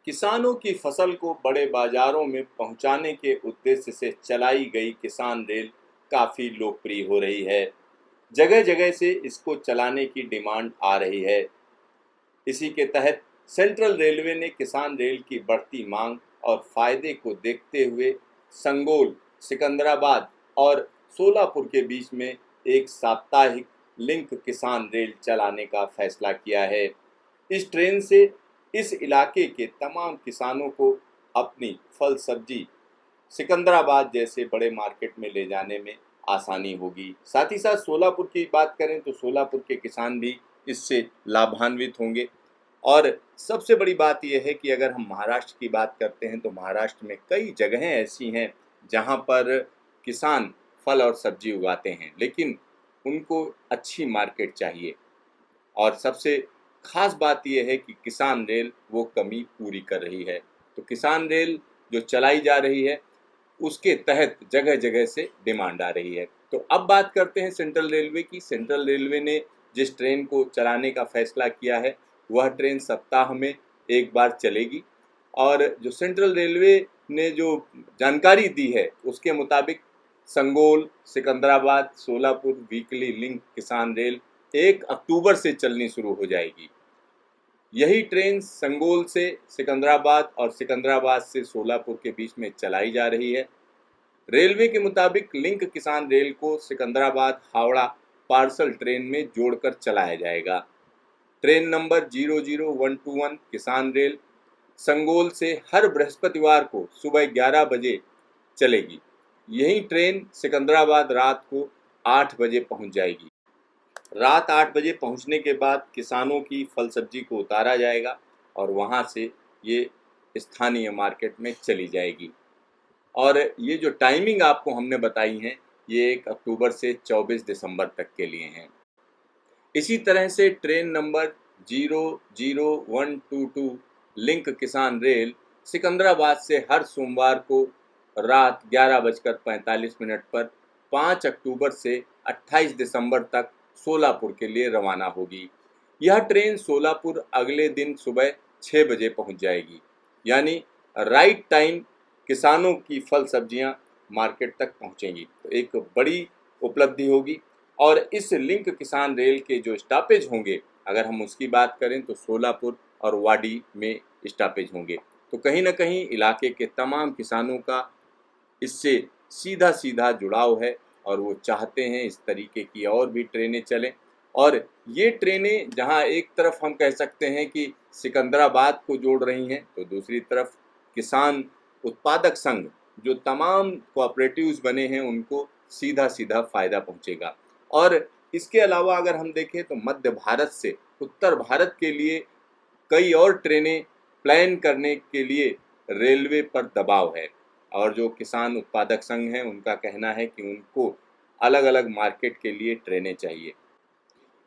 किसानों की फसल को बड़े बाजारों में पहुंचाने के उद्देश्य से चलाई गई किसान रेल काफ़ी लोकप्रिय हो रही है। जगह-जगह से इसको चलाने की डिमांड आ रही है। इसी के तहत सेंट्रल रेलवे ने किसान रेल की बढ़ती मांग और फायदे को देखते हुए संगोल, सिकंदराबाद और सोलापुर के बीच में एक साप्ताहिक लिंक किसान रेल चलाने का फैसला किया है। इस ट्रेन से इस इलाके के तमाम किसानों को अपनी फल सब्जी सिकंदराबाद जैसे बड़े मार्केट में ले जाने में आसानी होगी। साथ ही साथ सोलापुर की बात करें तो सोलापुर के किसान भी इससे लाभान्वित होंगे। और सबसे बड़ी बात यह है कि अगर हम महाराष्ट्र की बात करते हैं तो महाराष्ट्र में कई जगहें ऐसी हैं जहां पर किसान फल और सब्जी उगाते हैं, लेकिन उनको अच्छी मार्केट चाहिए। और सबसे खास बात यह है कि किसान रेल वो कमी पूरी कर रही है। तो किसान रेल जो चलाई जा रही है उसके तहत जगह-जगह से डिमांड आ रही है। तो अब बात करते हैं सेंट्रल रेलवे की। सेंट्रल रेलवे ने जिस ट्रेन को चलाने का फैसला किया है वह ट्रेन सप्ताह में एक बार चलेगी। और जो सेंट्रल रेलवे ने जो जानकारी दी है उसके मुताबिक संगोल, सिकंदराबाद, सोलापुर वीकली लिंक किसान रेल 1 अक्टूबर से चलनी शुरू हो जाएगी। यही ट्रेन संगोल से सिकंदराबाद और सिकंदराबाद से सोलापुर के बीच में चलाई जा रही है। रेलवे के मुताबिक लिंक किसान रेल को सिकंदराबाद हावड़ा पार्सल ट्रेन में जोड़कर चलाया जाएगा। ट्रेन नंबर 00121 किसान रेल संगोल से हर बृहस्पतिवार को सुबह 11 बजे चलेगी। यही ट्रेन सिकंदराबाद रात को 8 बजे पहुंच जाएगी। रात 8 बजे पहुंचने के बाद किसानों की फल सब्जी को उतारा जाएगा और वहां से ये स्थानीय मार्केट में चली जाएगी। और ये जो टाइमिंग आपको हमने बताई है ये 1 अक्टूबर से 24 दिसंबर तक के लिए हैं। इसी तरह से ट्रेन नंबर 00122 लिंक किसान रेल सिकंदराबाद से हर सोमवार को रात 11:45 पर 5 अक्टूबर से 28 दिसंबर तक सोलापुर के लिए रवाना होगी। यह ट्रेन सोलापुर अगले दिन सुबह 6 बजे पहुंच जाएगी, यानी राइट टाइम किसानों की फल सब्जियां मार्केट तक पहुंचेंगी। तो एक बड़ी उपलब्धि होगी। और इस लिंक किसान रेल के जो स्टॉपेज होंगे अगर हम उसकी बात करें तो सोलापुर और वाडी में स्टॉपेज होंगे। तो कहीं ना कहीं इलाके के तमाम किसानों का इससे सीधा सीधा जुड़ाव है और वो चाहते हैं इस तरीके की और भी ट्रेनें चलें। और ये ट्रेनें जहां एक तरफ हम कह सकते हैं कि सिकंदराबाद को जोड़ रही हैं तो दूसरी तरफ किसान उत्पादक संघ जो तमाम कोऑपरेटिव्स बने हैं उनको सीधा सीधा फायदा पहुंचेगा। और इसके अलावा अगर हम देखें तो मध्य भारत से उत्तर भारत के लिए कई और ट्रेनें प्लान करने के लिए रेलवे पर दबाव है। और जो किसान उत्पादक संघ हैं उनका कहना है कि उनको अलग अलग मार्केट के लिए ट्रेनें चाहिए।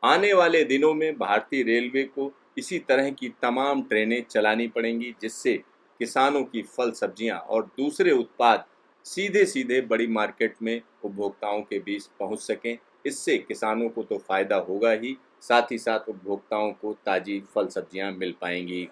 आने वाले दिनों में भारतीय रेलवे को इसी तरह की तमाम ट्रेनें चलानी पड़ेंगी जिससे किसानों की फल सब्जियां और दूसरे उत्पाद सीधे सीधे बड़ी मार्केट में उपभोक्ताओं के बीच पहुंच सकें। इससे किसानों को तो फायदा होगा ही, साथ ही साथ उपभोक्ताओं को ताज़ी फल सब्जियां मिल पाएंगी।